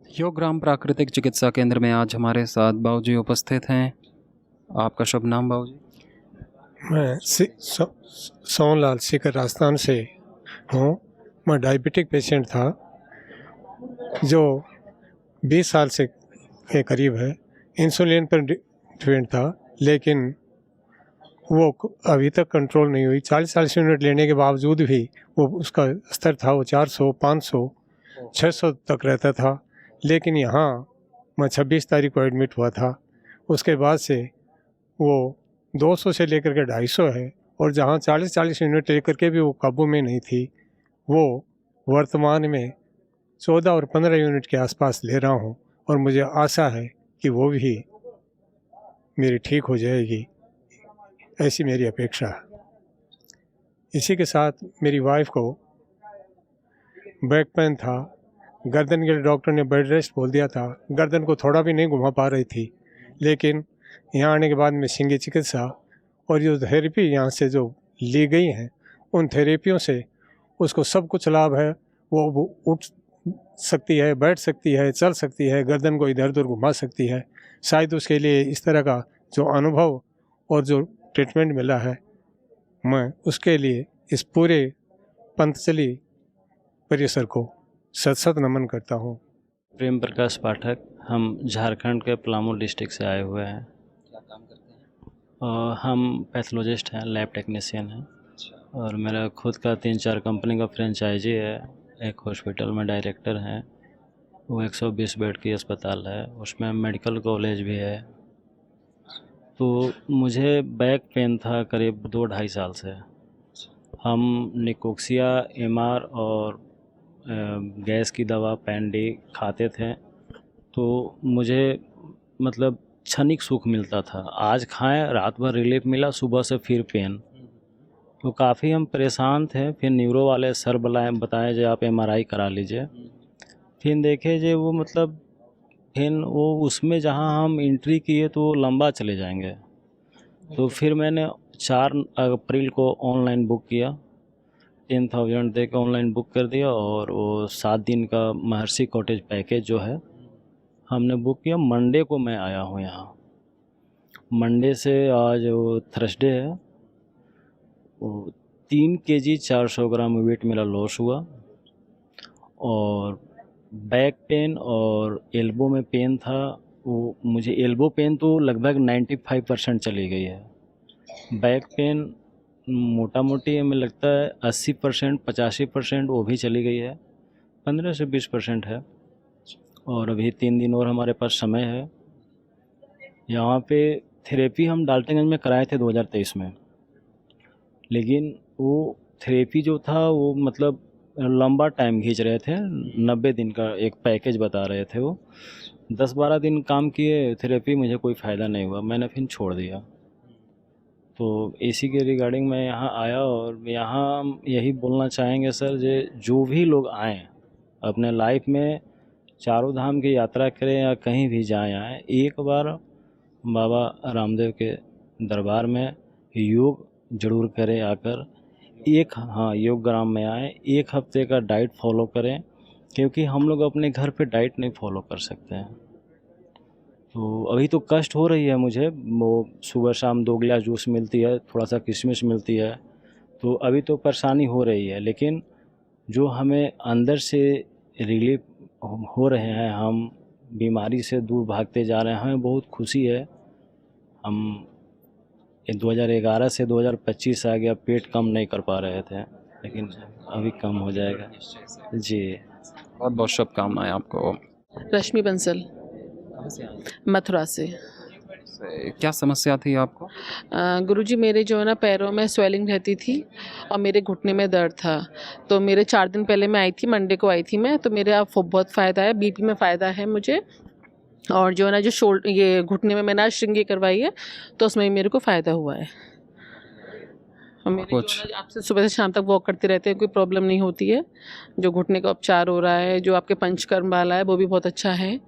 योग ग्राम प्राकृतिक चिकित्सा केंद्र में आज हमारे साथ बाबूजी उपस्थित हैं। आपका शुभ नाम बाबूजी? मैं सोनलाल सीकर राजस्थान से हूँ। मैं डायबिटिक पेशेंट था जो 20 साल से के करीब है। इंसुलिन पर ट्रीटमेंट था, लेकिन वो अभी तक कंट्रोल नहीं हुई। 40 यूनिट लेने के बावजूद भी वो उसका स्तर था वो 400, 500, 600 तक रहता था। लेकिन यहाँ मैं 26 तारीख को एडमिट हुआ था। उसके बाद से वो 200 से लेकर के 250 है, और जहाँ 40 यूनिट लेकर के भी वो काबू में नहीं थी, वो वर्तमान में 14 और 15 यूनिट के आसपास ले रहा हूँ। और मुझे आशा है कि वो भी मेरी ठीक हो जाएगी, ऐसी मेरी अपेक्षा है। इसी के साथ मेरी वाइफ को बैक पेन था, गर्दन के डॉक्टर ने बेड रेस्ट बोल दिया था। गर्दन को थोड़ा भी नहीं घुमा पा रही थी, लेकिन यहाँ आने के बाद में सिंगी चिकित्सा और जो थेरेपी यहाँ से जो ली गई हैं, उन थेरेपियों से उसको सब कुछ लाभ है। वो उठ सकती है, बैठ सकती है, चल सकती है, गर्दन को इधर उधर घुमा सकती है। शायद उसके लिए इस तरह का जो अनुभव और जो ट्रीटमेंट मिला है, मैं उसके लिए इस पूरे पंतजलि परिसर को सत सत नमन करता हूँ। प्रेम प्रकाश पाठक, हम झारखंड के पलामू डिस्ट्रिक्ट से आए हुए हैं। क्या काम करते हैं? हम पैथोलॉजिस्ट हैं, लैब टेक्नीशियन हैं। और मेरा खुद का 3-4 कंपनी का फ्रेंचाइजी है। एक हॉस्पिटल में डायरेक्टर हैं, वो 120 बेड की अस्पताल है, उसमें मेडिकल कॉलेज भी है। तो मुझे बैक पेन था करीब 2-2.5 साल से। हम निकोक्सिया, एमआर और गैस की दवा पैंडी खाते थे, तो मुझे मतलब क्षणिक सुख मिलता था। आज खाएं, रात भर रिलीफ मिला, सुबह से फिर पेन। तो काफ़ी हम परेशान थे। फिर न्यूरो वाले सर बताए जो आप एमआरआई करा लीजिए। फिर देखे जो वो मतलब फिर वो उसमें जहां हम एंट्री किए तो वो लंबा चले जाएंगे। तो फिर मैंने 4 अप्रैल को ऑनलाइन बुक किया, 10,000 दे के ऑनलाइन बुक कर दिया। और वो 7 दिन का महर्षि कॉटेज पैकेज जो है हमने बुक किया। मंडे को मैं आया हूँ यहाँ। मंडे से आज वो थर्सडे है। वो 3 kg 400 ग्राम वेट मेरा लॉस हुआ। और बैक पेन और एल्बो में पेन था, वो मुझे एल्बो पेन तो लगभग 95% चली गई है। बैक पेन मोटा मोटी हमें लगता है 80%, 85% वो भी चली गई है। 15 से 20% है। और अभी 3 दिन और हमारे पास समय है। यहाँ पे थेरेपी हम डाल्टनगंज में कराए थे 2023 में, लेकिन वो थेरेपी जो था वो मतलब लंबा टाइम खींच रहे थे। 90 दिन का एक पैकेज बता रहे थे। वो 10-12 दिन काम किए थेरेपी, मुझे कोई फ़ायदा नहीं हुआ, मैंने फिर छोड़ दिया। तो इसी के रिगार्डिंग मैं यहाँ आया। और यहाँ हम यही बोलना चाहेंगे सर, जो भी लोग आएँ अपने लाइफ में चारों धाम की यात्रा करें या कहीं भी जाएँ आएँ, एक बार बाबा रामदेव के दरबार में योग जरूर करें आकर। हाँ, योग ग्राम में आएँ, 1 हफ्ते का डाइट फॉलो करें, क्योंकि हम लोग अपने घर पे डाइट नहीं फॉलो कर सकते हैं। तो अभी तो कष्ट हो रही है मुझे, वो सुबह शाम 2 गिलास जूस मिलती है, थोड़ा सा किशमिश मिलती है, तो अभी तो परेशानी हो रही है। लेकिन जो हमें अंदर से रिलीफ हो रहे हैं, हम बीमारी से दूर भागते जा रहे हैं, हमें बहुत खुशी है। हम 2011 से 2025 आ गया, पेट कम नहीं कर पा रहे थे, लेकिन अभी कम हो जाएगा जी। बहुत बहुत शुभकामनाएं आपको। रश्मि बंसल, कहाँ से आए? मथुरा से। क्या समस्या थी आपको? गुरुजी, मेरे जो है ना पैरों में स्वेलिंग रहती थी और मेरे घुटने में दर्द था। तो मेरे 4 दिन पहले मैं आई थी, मंडे को आई थी मैं। तो मेरे अब बहुत फ़ायदा है, बीपी में फ़ायदा है मुझे। और जो है ना जो ये घुटने में मैंने आज श्रृंगी करवाई है, तो उसमें भी मेरे को फ़ायदा हुआ है। और मेरे जो कुछ है ना आपसे सुबह से शाम तक वॉक करते रहते हैं, कोई प्रॉब्लम नहीं होती है। जो घुटने का उपचार हो रहा है, जो आपके पंचकर्म वाला है, वो भी बहुत अच्छा है।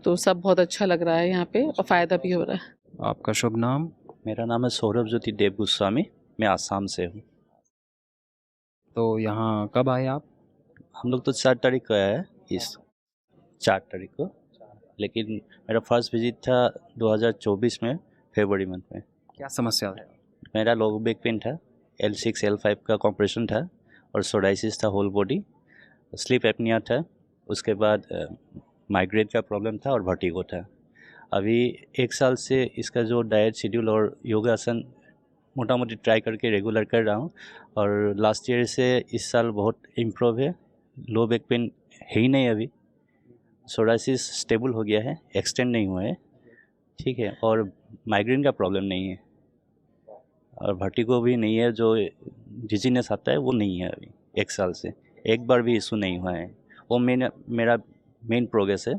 तो सब बहुत अच्छा लग रहा है यहाँ पे, और फ़ायदा भी हो रहा है। आपका शुभ नाम? मेरा नाम है सौरभ ज्योति देव गोस्वामी, मैं आसाम से हूँ। तो यहाँ कब आए आप? हम लोग तो 4 तारीख को आए हैं इस 4 तारीख को, लेकिन मेरा फर्स्ट विजिट था 2024 में फरवरी मंथ में। क्या समस्या है? मेरा लो बैक पेन था, L6 L5 का कॉम्प्रेशन था और सोराइसिस था होल बॉडी, स्लीप एपनिया था, उसके बाद माइग्रेन का प्रॉब्लम था और वर्टिगो था। अभी 1 साल से इसका जो डाइट शेड्यूल और योगासन मोटा मोटी ट्राई करके रेगुलर कर रहा हूँ और लास्ट ईयर से इस साल बहुत इम्प्रूव है। लो बैक पेन है ही नहीं अभी, सोराइसिस स्टेबल हो गया है, एक्सटेंड नहीं हुआ है, ठीक है, और माइग्रेन का प्रॉब्लम नहीं है और वर्टिगो भी नहीं है, जो डिजीनेस आता है वो नहीं है अभी 1 साल से, एक बार भी इशू नहीं हुआ है। वो मेरा मेन प्रोग्रेस है।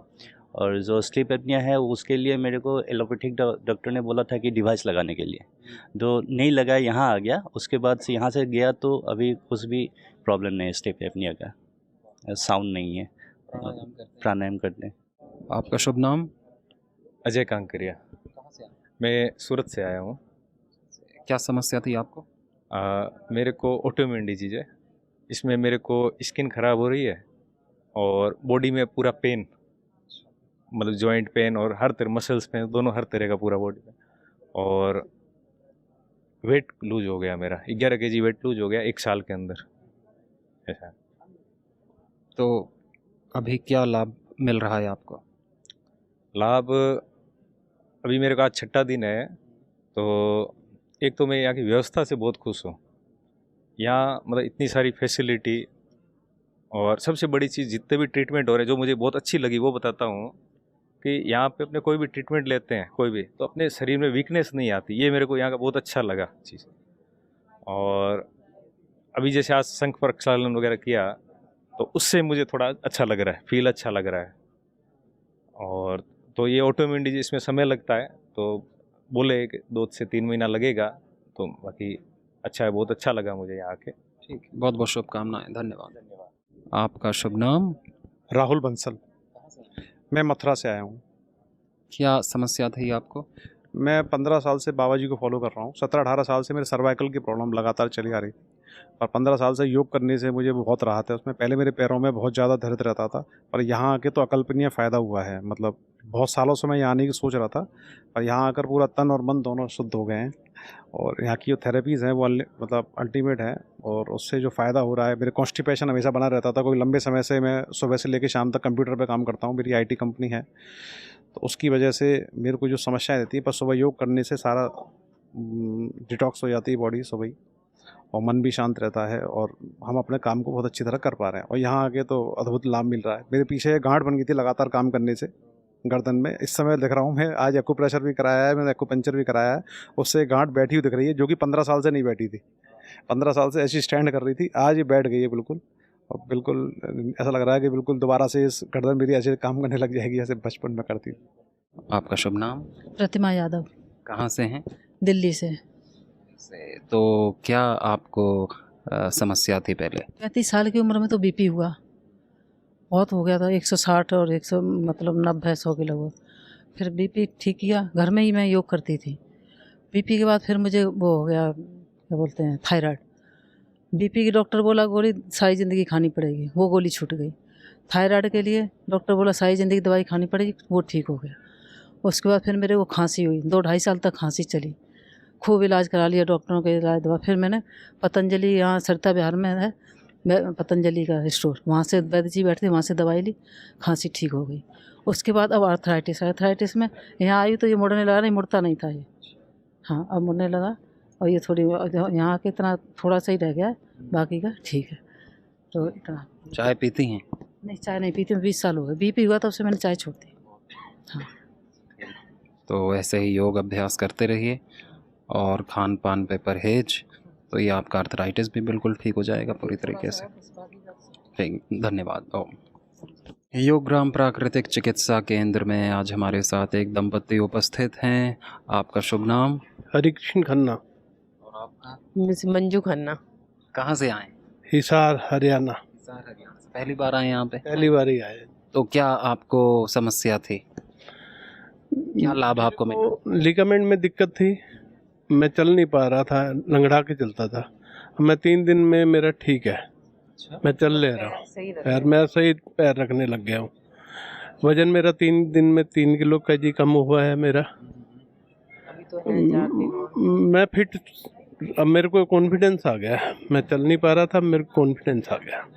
और जो स्लीप एपनिया है उसके लिए मेरे को एलोपैथिक डॉक्टर ने बोला था कि डिवाइस लगाने के लिए, जो नहीं लगा, यहाँ आ गया, उसके बाद से यहाँ से गया तो अभी कुछ भी प्रॉब्लम नहीं है स्लीप एपनिया का, साउंड नहीं है, प्राणायाम करते हैं। आपका शुभ नाम? अजय कांकरिया। मैं सूरत से आया हूँ। क्या समस्या थी आपको? मेरे को ऑटोइम्यून डिजीज है, इसमें मेरे को स्किन ख़राब हो रही है और बॉडी में पूरा पेन, मतलब जॉइंट पेन और हर तरह मसल्स में, दोनों हर तरह का पूरा बॉडी में, और वेट लूज हो गया मेरा, 11 kg वेट लूज हो गया 1 साल के अंदर ऐसा। तो अभी क्या लाभ मिल रहा है आपको? लाभ अभी मेरे को आज 6ठा दिन है, तो एक तो मैं यहाँ की व्यवस्था से बहुत खुश हूँ। यहाँ मतलब इतनी सारी फैसिलिटी, और सबसे बड़ी चीज़ जितने भी ट्रीटमेंट हो रहे हैं जो मुझे बहुत अच्छी लगी वो बताता हूँ कि यहाँ पे अपने कोई भी ट्रीटमेंट लेते हैं कोई भी, तो अपने शरीर में वीकनेस नहीं आती, ये मेरे को यहाँ का बहुत अच्छा लगा चीज़। और अभी जैसे आज शंख प्रक्षालन वगैरह किया तो उससे मुझे थोड़ा अच्छा लग रहा है, फील अच्छा लग रहा है। और तो ये ऑटोइम्यून डिजीज इसमें समय लगता है, तो बोले कि 2 से 3 महीना लगेगा, तो बाकी अच्छा है, बहुत अच्छा लगा मुझे यहाँ आके। ठीक, बहुत बहुत शुभकामनाएं, धन्यवाद। आपका शुभ नाम? राहुल बंसल। मैं मथुरा से आया हूँ। क्या समस्या थी आपको? मैं 15 साल से बाबा जी को फॉलो कर रहा हूँ। 17-18 साल से मेरे सर्वाइकल की प्रॉब्लम लगातार चली आ रही थी और 15 साल से योग करने से मुझे बहुत राहत है उसमें। पहले मेरे पैरों में बहुत ज़्यादा दर्द रहता था, पर यहाँ आके तो अकल्पनीय फ़ायदा हुआ है। मतलब बहुत सालों से मैं यहाँ आने की सोच रहा था, पर यहाँ आकर पूरा तन और मन दोनों शुद्ध हो गए हैं। और यहाँ की जो थेरेपीज़ हैं वो मतलब अल्टीमेट है, और उससे जो फ़ायदा हो रहा है, मेरे कॉन्स्टिपेशन हमेशा बना रहता था। कोई लंबे समय से मैं सुबह से लेकर शाम तक कंप्यूटर पे काम करता हूँ, मेरी IT कंपनी है, तो उसकी वजह से मेरे को जो समस्याएं रहती है, पर सुबह योग करने से सारा डिटॉक्स हो जाती है बॉडी सुबह ही, और मन भी शांत रहता है और हम अपने काम को बहुत अच्छी तरह कर पा रहे हैं। और यहाँ आके तो अद्भुत लाभ मिल रहा है। मेरे पीछे गांठ बन गई थी लगातार काम करने से गर्दन में, इस समय दिख रहा हूँ मैं। आज एक्यूप्रेशर भी कराया है, मैंने एक्यूपंक्चर भी कराया है, उससे गांठ बैठी हुई दिख रही है, जो कि 15 साल से नहीं बैठी थी। 15 साल से ऐसी स्टैंड कर रही थी, आज ये बैठ गई है बिल्कुल। और बिल्कुल ऐसा लग रहा है कि बिल्कुल दोबारा से इस गर्दन मेरी ऐसे काम करने लग जाएगी जैसे बचपन में करती थी। आपका शुभ नाम? प्रतिमा यादव। कहाँ से हैं? दिल्ली से। तो क्या आपको समस्या थी पहले? 35 साल की उम्र में तो BP हुआ, बहुत हो गया था, 160 और 100 मतलब 90-100 के लगभग। फिर BP ठीक किया, घर में ही मैं योग करती थी। BP के बाद फिर मुझे वो हो गया, क्या बोलते हैं, थायराइड। BP की डॉक्टर बोला गोली सारी ज़िंदगी खानी पड़ेगी, वो गोली छूट गई। थायराइड के लिए डॉक्टर बोला सारी ज़िंदगी दवाई खानी पड़ेगी, वो ठीक हो गया। उसके बाद फिर मेरे को खांसी हुई, 2-2.5 साल तक खांसी चली, खूब इलाज करा लिया डॉक्टरों के इलाज दवा। फिर मैंने पतंजलि, यहाँ सरिता बिहार में है पतंजलि का स्टोर, वहाँ से वैद्य जी बैठते, वहाँ से दवाई ली, खांसी ठीक हो गई। उसके बाद अब आर्थराइटिस में यहाँ आई तो ये मुड़ने लगा, नहीं मुड़ता नहीं था ये, हाँ अब मुड़ने लगा। और ये थोड़ी यहाँ के इतना थोड़ा सा ही रह गया, बाकी का ठीक है। तो इतना। चाय पीती हैं? नहीं, चाय नहीं पीती, 20 साल हो गए। BP हुआ तब से मैंने चाय छोड़ दी। हाँ, तो ऐसे ही योग अभ्यास करते रहिए और खान पान पे परहेज, तो ये आपका आर्थराइटिस भी बिल्कुल ठीक हो जाएगा पूरी तरीके से। ठीक, धन्यवाद। योगग्राम प्राकृतिक चिकित्सा केंद्र में आज हमारे साथ एक दंपति उपस्थित हैं। आपका शुभ नाम? हरिकृष्ण खन्ना। और आपका? मिस मंजू खन्ना। कहाँ से आए? हिसार हरियाणा। हरियाणा से। पहली बार आए यहाँ पे? पहली बार ही आए। तो क्या आपको समस्या थी, क्या लाभ आपको मिला? लिगामेंट में दिक्कत थी, मैं चल नहीं पा रहा था, लंगड़ा के चलता था। मैं 3 दिन में मेरा ठीक है, मैं चल ले रहा हूँ, पैर मैं सही पैर रखने लग गया हूँ। वजन मेरा 3 दिन में 3 किलो kg कम हुआ है मेरा। अभी तो है 4 दिन। मैं फिट, अब मेरे को कॉन्फिडेंस आ गया। मैं चल नहीं पा रहा था, मेरे को कॉन्फिडेंस आ गया।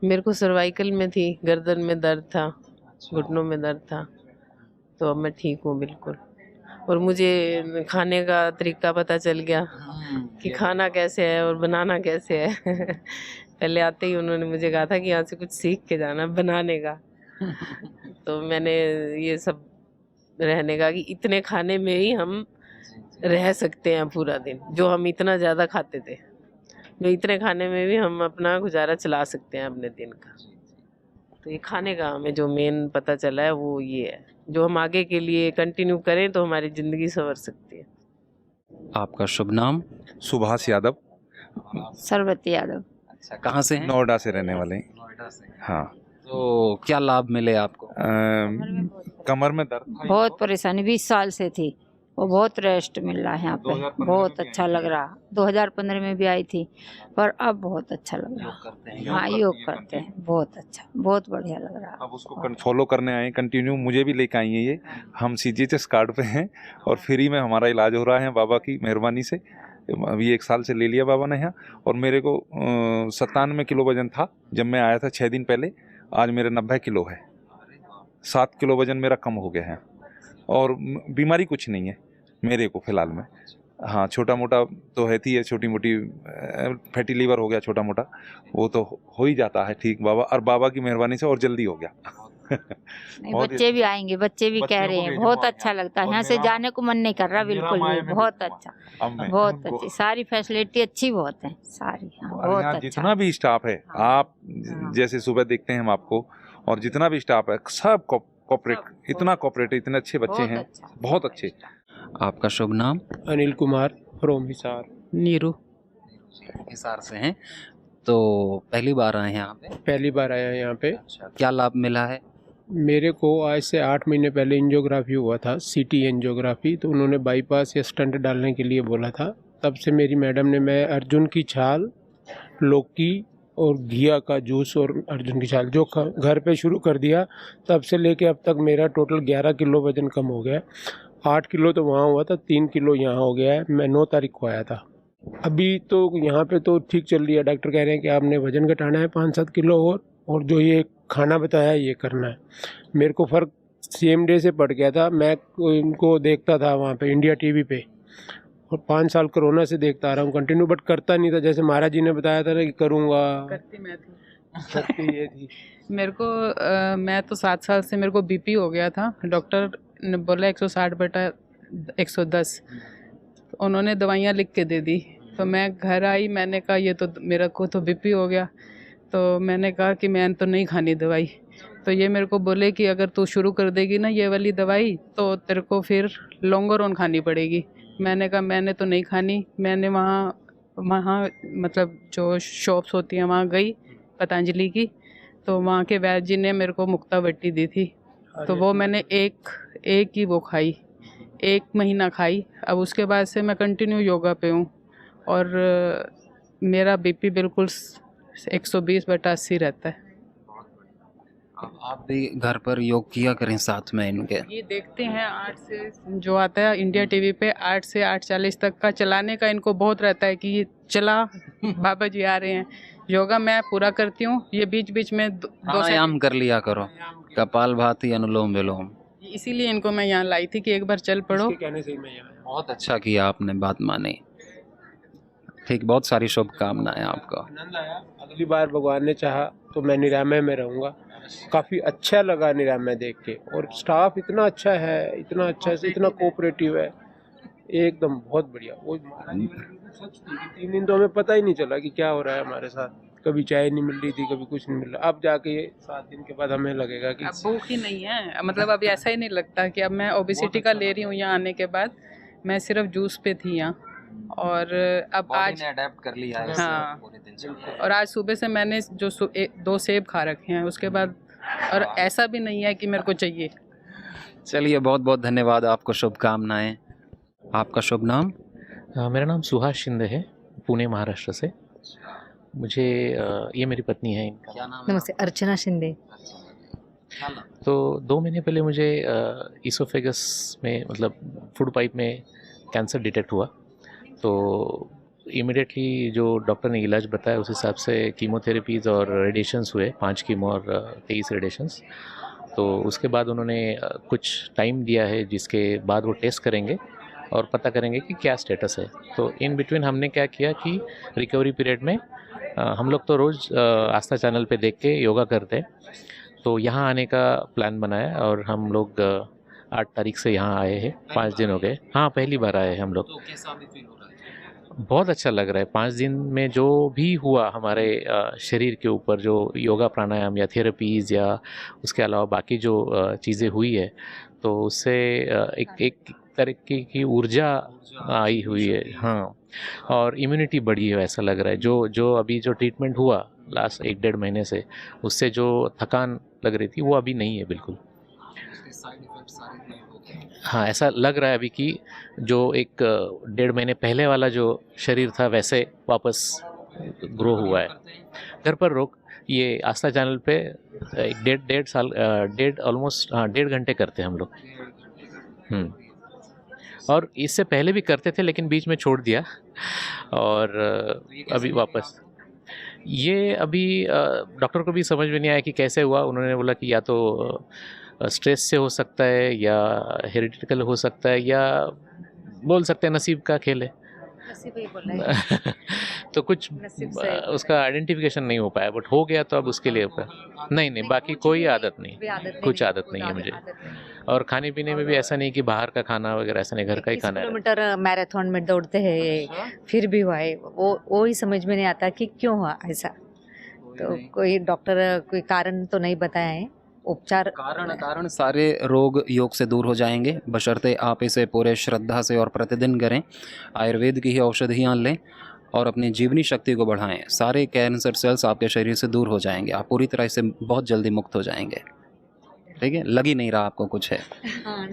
मेरे को सर्वाइकल में थी, गर्दन में दर्द था, घुटनों में दर्द था, तो अब मैं ठीक हूँ बिल्कुल। और मुझे खाने का तरीका पता चल गया कि खाना कैसे है और बनाना कैसे है। पहले आते ही उन्होंने मुझे कहा था कि यहाँ से कुछ सीख के जाना बनाने का। तो मैंने ये सब रहने का कि इतने खाने में ही हम रह सकते हैं पूरा दिन, जो हम इतना ज़्यादा खाते थे, जो इतने खाने में भी हम अपना गुजारा चला सकते हैं अपने दिन का। तो ये खाने का हमें जो मेन पता चला है वो ये है, जो हम आगे के लिए कंटिन्यू करें तो हमारी ज़िंदगी संवर सकती है। आपका शुभ नाम? सुभाष यादव। सरवती यादव। अच्छा, कहाँ से हैं? नोएडा से रहने वाले हैं। नोएडा से। हाँ। तो क्या लाभ मिले आपको? कमर में दर्द था। बहुत परेशानी 20 साल से थी, वो बहुत रेस्ट मिल रहा है यहाँ पे, बहुत अच्छा लग रहा। 2015 में भी आई थी, पर अब बहुत अच्छा लग रहा। हाँ, योग करते हैं, बहुत अच्छा, बहुत बढ़िया लग रहा। अब उसको फॉलो करने आए कंटिन्यू, मुझे भी लेकर आई है ये। हम CGHS कार्ड पे हैं और फ्री में हमारा इलाज हो रहा है बाबा की मेहरबानी से। अभी 1 साल से ले लिया बाबा ने यहाँ। और मेरे को 97 किलो वजन था जब मैं आया था 6 दिन पहले। आज मेरे 90 किलो है। 7 किलो वजन मेरा कम हो गया है और बीमारी कुछ नहीं है मेरे को फ़िलहाल में। हाँ, छोटा मोटा तो है थी, छोटी मोटी फैटी लीवर हो गया छोटा मोटा, वो तो हो ही जाता है ठीक बाबा, और बाबा की मेहरबानी से और जल्दी हो गया। नहीं, बच्चे भी आएंगे, बच्चे भी कह रहे हैं बहुत अच्छा लगता है, यहाँ से जाने को मन नहीं कर रहा बिल्कुल भी। बहुत अच्छा, बहुत अच्छी, सारी फैसिलिटी अच्छी बहुत है सारी। बहुत अच्छा। जितना भी स्टाफ है, आप जैसे सुबह देखते हैं हम आपको, और जितना भी स्टाफ है सब कोऑपरेट, इतना कोऑपरेटिव, इतने अच्छे बच्चे हैं, बहुत अच्छे। आपका शुभ नाम? अनिल कुमार फ्रॉम हिसार। नीरू। हिसार से हैं, तो पहली बार आए हैं यहाँ पे? पहली बार आया यहाँ पे। अच्छा, क्या लाभ मिला है? मेरे को आज से 8 महीने पहले एंजियोग्राफी हुआ था, CT एंजियोग्राफी। तो उन्होंने बाईपास या स्टंट डालने के लिए बोला था। तब से मेरी मैडम ने, मैं अर्जुन की छाल, लौकी और घिया का जूस और अर्जुन की छाल जो घर पे शुरू कर दिया, तब से लेके अब तक मेरा टोटल 11 किलो वजन कम हो गया। 8 किलो तो वहाँ हुआ था, 3 किलो यहाँ हो गया है। मैं 9 तारीख को आया था। अभी तो यहाँ पे तो ठीक चल रही है। डॉक्टर कह रहे हैं कि आपने वजन घटाना है 5-7 किलो और जो ये खाना बताया है ये करना है। मेरे को फ़र्क सेम डे से पड़ गया था। मैं इनको देखता था वहाँ पे इंडिया TV पे, और 5 साल कोरोना से देखता आ रहा हूँ कंटिन्यू, बट करता नहीं था। जैसे महाराज जी ने बताया था ना कि करूँगा, करती मैं थी। ये थी मेरे को मैं तो 7 साल से मेरे को BP हो गया था। डॉक्टर ने बोला 160/110, तो उन्होंने दवाइयाँ लिख के दे दी। तो मैं घर आई, मैंने कहा ये तो मेरा को तो BP हो गया। तो मैंने कहा कि मैं तो नहीं खानी दवाई। तो ये मेरे को बोले कि अगर तू शुरू कर देगी ना ये वाली दवाई, तो तेरे को फिर लॉन्गर ऑन खानी पड़ेगी। मैंने कहा मैंने तो नहीं खानी। मैंने वहाँ मतलब जो शॉप्स होती हैं वहाँ गई पतंजलि की, तो वहाँ के वैद्य जी ने मेरे को मुक्तावटी दी थी। तो वो मैंने एक ही वो खाई, 1 महीना खाई। अब उसके बाद से मैं कंटिन्यू योगा पे हूँ और मेरा BP बिल्कुल 120/80 रहता है। आप भी घर पर योग किया करें साथ में इनके। ये देखते हैं 8 से जो आता है इंडिया TV पे, 8 से 8:40 तक का चलाने का इनको बहुत रहता है कि ये चला बाबा जी आ रहे हैं। योगा मैं पूरा करती हूँ, ये बीच बीच में प्राणायाम कर लिया करो, कपालभाति, अनुलोम विलोम। इसीलिए इनको मैं यहाँ लाई थी कि एक बार चल पड़ो। कहने से मैं यहाँ बहुत अच्छा किया आपने, बात मानी। ठीक, बहुत सारी शुभकामनाएं आपको। आनंद आया। अगली बार भगवान ने चाहा तो मैं निरामय में रहूँगा। काफ़ी अच्छा लगा निरामय देख के, और स्टाफ इतना अच्छा है, इतना अच्छा से, इतना कोऑपरेटिव है, एकदम बहुत बढ़िया। वो सच थी कि 3 दिन तो हमें पता ही नहीं चला कि क्या हो रहा है हमारे साथ। कभी चाय नहीं मिल रही थी, कभी कुछ नहीं मिल रहा। अब जाके 7 दिन के बाद हमें लगेगा कि अब भूख ही नहीं है, मतलब अब ऐसा ही नहीं लगता कि अब मैं ओबेसिटी का ले रही हूँ। यहाँ आने के बाद मैं सिर्फ जूस पे थी यहाँ, और अब आज अडेप्ट कर लिया है। हाँ, और आज सुबह से मैंने जो 2 सेब खा रखे हैं उसके बाद, और ऐसा भी नहीं है कि मेरे को चाहिए। चलिए, बहुत बहुत धन्यवाद, आपको शुभकामनाएं। आपका शुभ नाम? मेरा नाम सुहास शिंदे है, पुणे महाराष्ट्र से। मुझे ये मेरी पत्नी है। क्या नाम है? नमस्ते, अर्चना शिंदे। तो 2 महीने पहले मुझे इसोफेगस में मतलब फूड पाइप में कैंसर डिटेक्ट हुआ। तो इमिडिएटली जो डॉक्टर ने इलाज बताया उस हिसाब से कीमोथेरेपीज़ और रेडिएशंस हुए, 5 कीमो और 23 रेडिएशंस। तो उसके बाद उन्होंने कुछ टाइम दिया है जिसके बाद वो टेस्ट करेंगे और पता करेंगे कि क्या स्टेटस है। तो इन बिटवीन हमने क्या किया कि रिकवरी पीरियड में हम लोग तो रोज़ आस्था चैनल पे देख के योगा करते हैं, तो यहाँ आने का प्लान बनाया और हम लोग 8 तारीख से यहाँ आए हैं। 5 दिन हो गए। हाँ, पहली बार आए हैं हम लोग। बहुत अच्छा लग रहा है। 5 दिन में जो भी हुआ हमारे शरीर के ऊपर, जो योगा प्राणायाम या थेरेपीज़ या उसके अलावा बाकी जो चीज़ें हुई है, तो उससे एक तरीके की ऊर्जा आई हुई है। हाँ, और इम्यूनिटी बढ़ी है ऐसा लग रहा है। जो अभी जो ट्रीटमेंट हुआ लास्ट 1-1.5 महीने से, उससे जो थकान लग रही थी वो अभी नहीं है बिल्कुल। हाँ, ऐसा लग रहा है अभी कि जो एक 1.5 महीने पहले वाला जो शरीर था वैसे वापस ग्रो हुआ है। घर पर रोक ये आस्था चैनल पे एक डेढ़ साल ऑलमोस्ट 1.5 घंटे करते हैं हम लोग। और इससे पहले भी करते थे लेकिन बीच में छोड़ दिया और अभी वापस। ये अभी डॉक्टर को भी समझ में नहीं आया कि कैसे हुआ। उन्होंने बोला कि या तो स्ट्रेस से हो सकता है या हेरिडिटिकल हो सकता है या बोल सकते हैं नसीब का खेल है। नसीब ही बोल रहे हैं। तो कुछ उसका आइडेंटिफिकेशन नहीं हो पाया, बट हो गया तो अब उसके लिए नहीं बाकी कोई आदत नहीं, कुछ आदत नहीं है मुझे। और खाने पीने में भी ऐसा नहीं कि बाहर का खाना वगैरह, ऐसा नहीं, घर का ही खाना है। किलोमीटर मैराथन में दौड़ते हैं फिर भी हुआ है, वो ही समझ में नहीं आता कि क्यों हुआ ऐसा। तो कोई डॉक्टर कोई कारण तो नहीं बताया है। उपचार कारण सारे रोग योग से दूर हो जाएंगे, बशर्ते आप इसे पूरे श्रद्धा से और प्रतिदिन करें। आयुर्वेद की ही औषधियाँ लें और अपनी जीवनी शक्ति को बढ़ाएं। सारे कैंसर सेल्स आपके शरीर से दूर हो जाएंगे। आप पूरी तरह से बहुत जल्दी मुक्त हो जाएंगे। ठीक है, लग ही नहीं रहा आपको कुछ है। हाँ,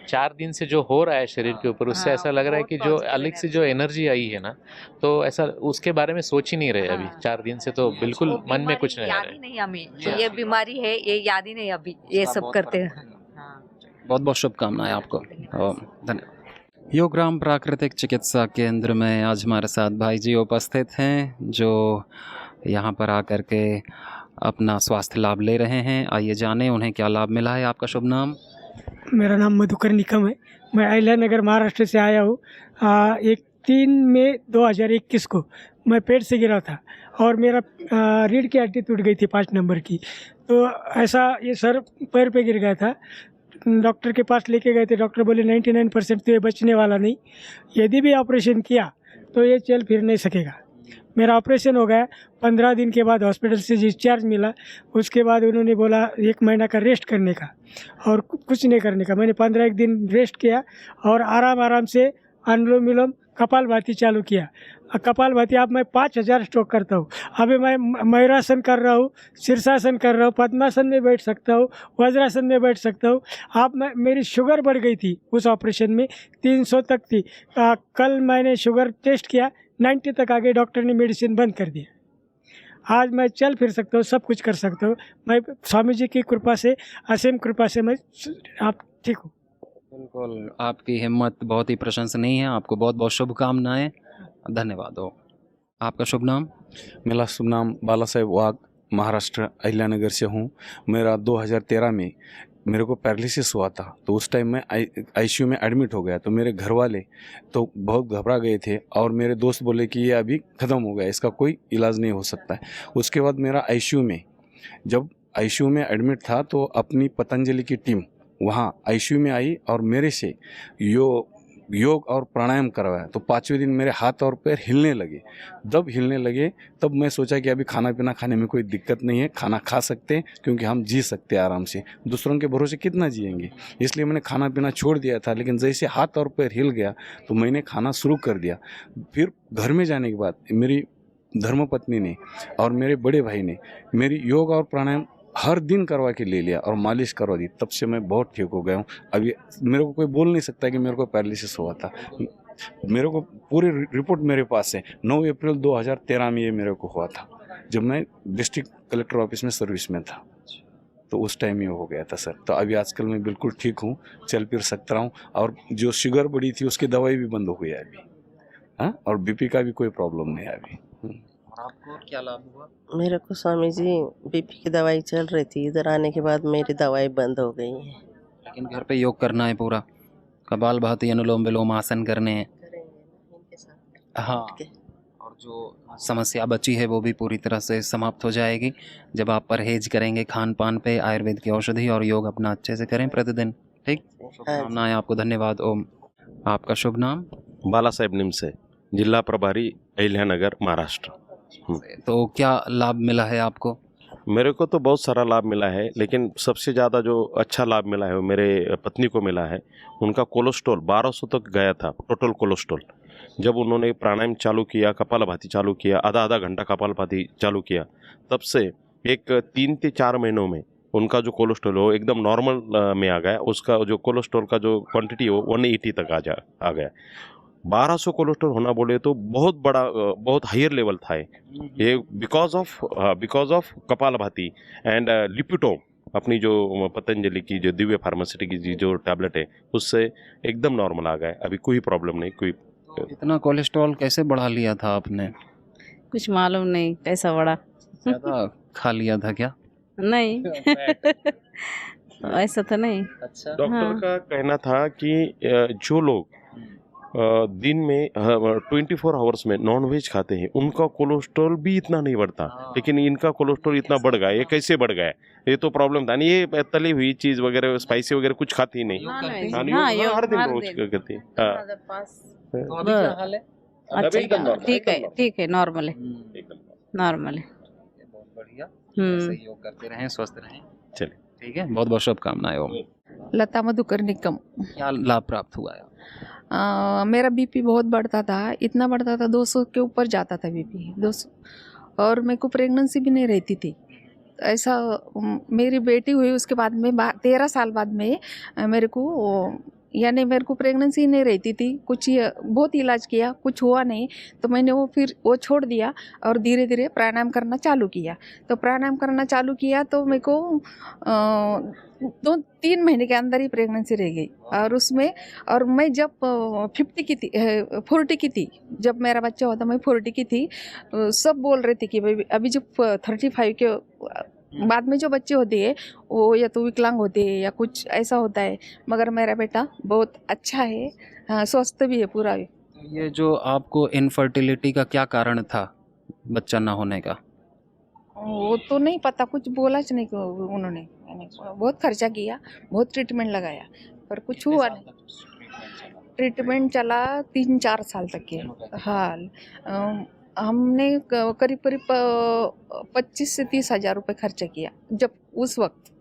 4 दिन से जो हो रहा है शरीर के ऊपर, उससे ऐसा लग रहा है कि जो अलग से जो एनर्जी आई है ना, तो ऐसा उसके बारे में सोच ही नहीं रहे अभी। 4 दिन से तो बिल्कुल मन में कुछ नहीं आ याद रहा ही नहीं हमें ये बीमारी है, ये याद ही नहीं अभी ये सब करते हैं। बहुत बहुत शुभकामनाएं आपको। धन्यवाद। योगराम प्राकृतिक चिकित्सा केंद्र में आज हमारे साथ भाई जी उपस्थित हैं जो यहाँ पर आकर के अपना स्वास्थ्य लाभ ले रहे हैं। आइए जाने उन्हें क्या लाभ मिला है। आपका शुभ नाम? मेरा नाम मधुकर निकम है। मैं अहिल्या नगर महाराष्ट्र से आया हूँ। 3 मई 2021 को मैं पेट से गिरा था और मेरा रीढ़ की हड्डी टूट गई थी 5 नंबर की। तो ऐसा ये सर पैर पे गिर गया था। डॉक्टर के पास लेके गए थे। डॉक्टर बोले 99% तो ये बचने वाला नहीं, यदि भी ऑपरेशन किया तो ये चल फिर नहीं सकेगा। मेरा ऑपरेशन हो गया। 15 दिन के बाद हॉस्पिटल से डिस्चार्ज मिला। उसके बाद उन्होंने बोला 1 महीना का रेस्ट करने का और कुछ नहीं करने का। मैंने 15 दिन रेस्ट किया और आराम से अनुलोम विलोम कपालभाति चालू किया। कपालभाति अब मैं 5000 स्ट्रोक करता हूँ। अभी मैं मयूरासन कर रहा हूँ, शीर्षासन कर रहा हूँ, पद्मासन में बैठ सकता हूँ, वज्रासन में बैठ सकता हूँ। अब मेरी शुगर बढ़ गई थी उस ऑपरेशन में, 300 तक थी। कल मैंने शुगर टेस्ट किया, 90 तक आ गई। डॉक्टर ने मेडिसिन बंद कर दिया। आज मैं चल फिर सकता हूँ, सब कुछ कर सकता हूँ। मैं स्वामी जी की कृपा से, असीम कृपा से मैं आप ठीक हूँ। बिल्कुल, आपकी हिम्मत बहुत ही प्रशंसनीय है। आपको बहुत बहुत शुभकामनाएं। धन्यवाद हो। आपका शुभ नाम? मेरा शुभ नाम बाला साहेब वाघ, महाराष्ट्र अहिल्यानगर से हूँ। मेरा 2013 में मेरे को पैरालिसिस हुआ था, तो उस टाइम मैं आईसीयू में एडमिट हो गया। तो मेरे घर वाले तो बहुत घबरा गए थे और मेरे दोस्त बोले कि ये अभी ख़त्म हो गया, इसका कोई इलाज नहीं हो सकता है। उसके बाद मेरा जब आईसीयू में एडमिट था तो अपनी पतंजलि की टीम वहाँ आईसीयू में आई और मेरे से योग और प्राणायाम करवाया। तो 5वें दिन मेरे हाथ और पैर हिलने लगे। जब हिलने लगे तब मैं सोचा कि अभी खाना पीना खाने में कोई दिक्कत नहीं है, खाना खा सकते हैं क्योंकि हम जी सकते हैं आराम से। दूसरों के भरोसे कितना जिएंगे, इसलिए मैंने खाना पीना छोड़ दिया था। लेकिन जैसे हाथ और पैर हिल गया तो मैंने खाना शुरू कर दिया। फिर घर में जाने के बाद मेरी धर्मपत्नी ने और मेरे बड़े भाई ने मेरी योग और प्राणायाम हर दिन करवा के ले लिया और मालिश करवा दी। तब से मैं बहुत ठीक हो गया हूँ। अभी मेरे को कोई बोल नहीं सकता कि मेरे को पैरालिसिस हुआ था। मेरे को पूरी रिपोर्ट मेरे पास है। 9 अप्रैल 2013 में ये मेरे को हुआ था, जब मैं डिस्ट्रिक्ट कलेक्टर ऑफिस में सर्विस में था। तो उस टाइम ये हो गया था सर। तो अभी आजकल मैं बिल्कुल ठीक हूँ, चल फिर सकता हूँ, और जो शुगर बढ़ी थी उसकी दवाई भी बंद हो गई है अभी। हाँ, और बीपी का भी कोई प्रॉब्लम नहीं है अभी। और आपको क्या लाभ हुआ? मेरे को स्वामी जी बीपी की दवाई चल रही थी, इधर आने के बाद मेरी दवाई बंद हो गई है। लेकिन घर पे योग करना है पूरा, कपालभाति, अनुलोम विलोम आसन करने हैं। हाँ, और जो समस्या बची है वो भी पूरी तरह से समाप्त हो जाएगी जब आप परहेज करेंगे खान पान पे, आयुर्वेद की औषधि और योग अपना अच्छे से करें प्रतिदिन। ठीक, शुभकामनाएं आपको, धन्यवाद। ओम। आपका शुभ नाम? बाला साहेब निमसे, जिला प्रभारी, अहिल्यानगर, महाराष्ट्र। तो क्या लाभ मिला है आपको? मेरे को तो बहुत सारा लाभ मिला है, लेकिन सबसे ज़्यादा जो अच्छा लाभ मिला है वो मेरे पत्नी को मिला है। उनका कोलेस्ट्रॉल 1200 तक गया था, टोटल कोलेस्ट्रॉल। जब उन्होंने प्राणायाम चालू किया, कपालभाति चालू किया, आधा आधा घंटा कपालभाति चालू किया, तब से एक 3 से 4 महीनों में उनका जो कोलेस्ट्रॉल है वो एकदम नॉर्मल में आ गया। उसका जो कोलेस्ट्रॉल का जो क्वांटिटी है वो 180 तक आ गया। 1200 कोलेस्ट्रॉल होना बोले तो बहुत बड़ा, बहुत हायर लेवल था ये, बिकॉज ऑफ कपालभाति एंड लिपिटोम, अपनी जो पतंजलि की जो दिव्य फार्मास्यूटिक की जो टैबलेट है उससे एकदम नॉर्मल आ गया। अभी कोई प्रॉब्लम नहीं। कोई इतना कोलेस्ट्रॉल कैसे बढ़ा लिया था आपने? कुछ मालूम नहीं कैसा बढ़ा। ज़्यादा खा लिया था क्या? नहीं ऐसा तो नहीं। अच्छा। डॉक्टर का कहना था कि जो लोग दिन में 24 आवर्स में नॉन वेज खाते हैं उनका कोलेस्ट्रॉल भी इतना नहीं बढ़ता, लेकिन इनका कोलेस्ट्रॉल इतना बढ़ गया। ये कैसे बढ़ गया? ये तो प्रॉब्लम था नहीं। ये तली हुई चीज़ वगैरह, स्पाइसी वगैरह कुछ खाती नहीं। हर दिन रोज करती। तो अभी क्या हाल है? अच्छा, ठीक है, नॉर्मल है, नॉर्मल है। बहुत बढ़िया, ऐसे ही योग करते रहें, स्वस्थ रहें। चलिए, ठीक है, बहुत बहुत शुभकामनाएं। ओम। लता मधुकर निकम। क्या लाभ प्राप्त हुआ है? मेरा बीपी बहुत बढ़ता था, इतना बढ़ता था 200 के ऊपर जाता था बीपी, 200। और मेरे को प्रेगनेंसी भी नहीं रहती थी। ऐसा मेरी बेटी हुई उसके बाद में 13 साल बाद में मेरे को, यानी मेरे को प्रेगनेंसी नहीं रहती थी। कुछ बहुत इलाज किया, कुछ हुआ नहीं, तो मैंने फिर वो छोड़ दिया और धीरे धीरे प्राणायाम करना चालू किया। तो प्राणायाम करना चालू किया तो मेरे को 2-3 महीने के अंदर ही प्रेगनेंसी रह गई। और उसमें, और मैं जब 40 की थी, जब मेरा बच्चा हुआ था, मैं 40 की थी। सब बोल रहे थे कि भाई अभी जब 35 के बाद में जो बच्चे होते हैं वो या तो विकलांग होते हैं या कुछ ऐसा होता है, मगर मेरा बेटा बहुत अच्छा है, स्वस्थ भी है पूरा। ये जो आपको इनफर्टिलिटी का क्या कारण था, बच्चा ना होने का? वो तो नहीं पता, कुछ बोला नहीं उन्होंने। बहुत खर्चा किया, बहुत ट्रीटमेंट लगाया, पर कुछ हुआ नहीं। ट्रीटमेंट चला 3-4 साल तक के। हाँ, हमने करीब 25 से 30 हज़ार रुपये खर्चा किया जब उस वक्त।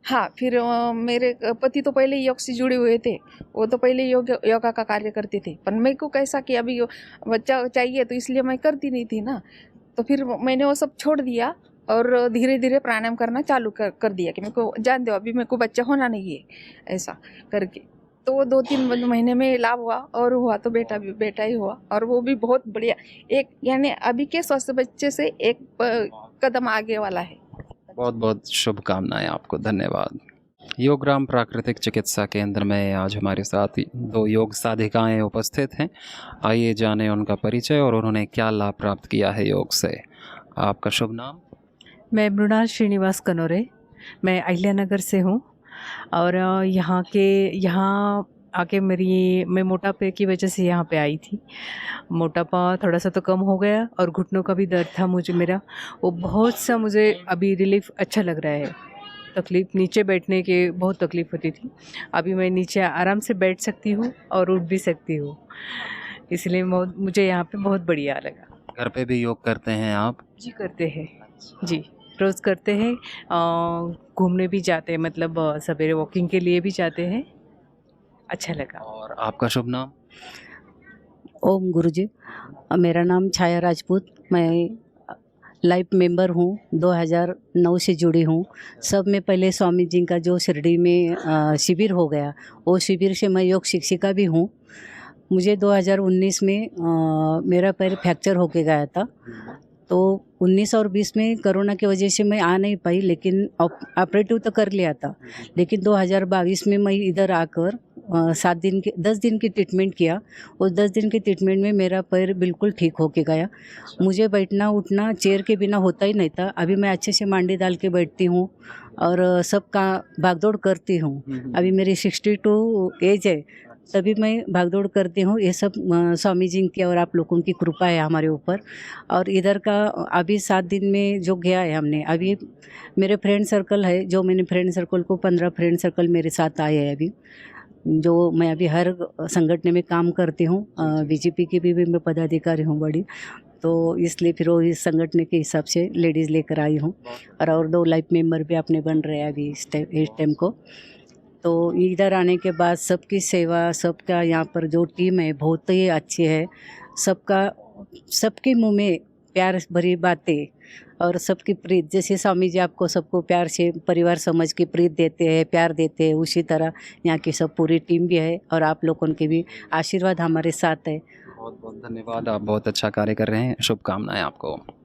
हाँ, फिर मेरे पति तो पहले योग से जुड़े हुए थे, वो तो पहले योगा का कार्य करते थे। पर मेरे को कैसा कि अभी बच्चा चाहिए तो इसलिए मैं करती नहीं थी ना, तो फिर मैंने वो सब छोड़ दिया और धीरे धीरे प्राणायाम करना चालू कर दिया कि मेरे को जान दो, अभी मेरे को बच्चा होना नहीं है, ऐसा करके। तो 2-3 महीने में लाभ हुआ, और हुआ तो बेटा ही हुआ, और वो भी बहुत बढ़िया। एक यानी अभी के स्वस्थ बच्चे से एक कदम आगे वाला है। बहुत बहुत शुभकामनाएं आपको, धन्यवाद। योगराम प्राकृतिक चिकित्सा केंद्र में आज हमारे साथ 2 योग साधिकाएं उपस्थित हैं। आइए जानें उनका परिचय और उन्होंने क्या लाभ प्राप्त किया है योग से। आपका शुभ नाम? मैं मृणाल श्रीनिवास कनोरे, मैं अहिल्यानगर से हूँ। और यहाँ आके मैं मोटापे की वजह से यहाँ पे आई थी। मोटापा थोड़ा सा तो कम हो गया, और घुटनों का भी दर्द था मेरा वो बहुत सा, मुझे अभी रिलीफ अच्छा लग रहा है। तकलीफ़, नीचे बैठने के बहुत तकलीफ़ होती थी, अभी मैं नीचे आराम से बैठ सकती हूँ और उठ भी सकती हूँ, इसलिए मुझे यहाँ पे बहुत बढ़िया लगा। घर पे भी योग करते हैं आप? जी करते हैं जी, रोज़ करते हैं। घूमने भी जाते हैं, मतलब सवेरे वॉकिंग के लिए भी जाते हैं, अच्छा लगा। और आपका शुभ नाम? ओम गुरुजी, मेरा नाम छाया राजपूत, मैं लाइफ मेंबर हूँ, 2009 से जुड़ी हूँ। सब में पहले स्वामी जी का जो शिरडी में शिविर हो गया, वो शिविर से मैं योग शिक्षिका भी हूँ। मुझे 2019 में मेरा पैर फ्रैक्चर होके गया था, तो 19 और 20 में कोरोना की वजह से मैं आ नहीं पाई, लेकिन ऑपरेटिव तो कर लिया था। लेकिन 2022 में मैं इधर आकर 10 दिन की ट्रीटमेंट किया। उस 10 दिन की ट्रीटमेंट में मेरा पैर बिल्कुल ठीक होके गया। मुझे बैठना उठना चेयर के बिना होता ही नहीं था। अभी मैं अच्छे से मांडी डाल के बैठती हूँ और सबका भागदौड़ करती हूँ। अभी मेरी 62 एज है, तभी मैं भागदौड़ करती हूँ। ये सब स्वामी जी की और आप लोगों की कृपा है हमारे ऊपर। और इधर का अभी 7 दिन में जो गया है हमने, अभी मेरे फ्रेंड सर्कल है, जो मैंने फ्रेंड सर्कल को 15 फ्रेंड सर्कल मेरे साथ आए हैं अभी, जो मैं अभी हर संगठन में काम करती हूँ। बीजेपी की भी मैं पदाधिकारी हूँ बड़ी, तो इसलिए फिर वो इस संगठन के हिसाब से लेडीज़ लेकर आई हूँ। और 2 लाइफ मेंबर भी अपने बन रहे हैं अभी इस टाइम को। तो इधर आने के बाद सबकी सेवा, सबका यहाँ पर जो टीम है बहुत ही अच्छी है। सबके मुंह में प्यार भरी बातें और सबकी प्रीत, जैसे स्वामी जी आपको सबको प्यार से परिवार समझ के प्रीत देते हैं, प्यार देते हैं, उसी तरह यहाँ की सब पूरी टीम भी है और आप लोगों के भी आशीर्वाद हमारे साथ है। बहुत बहुत धन्यवाद, आप बहुत अच्छा कार्य कर रहे हैं, शुभकामनाएं आपको।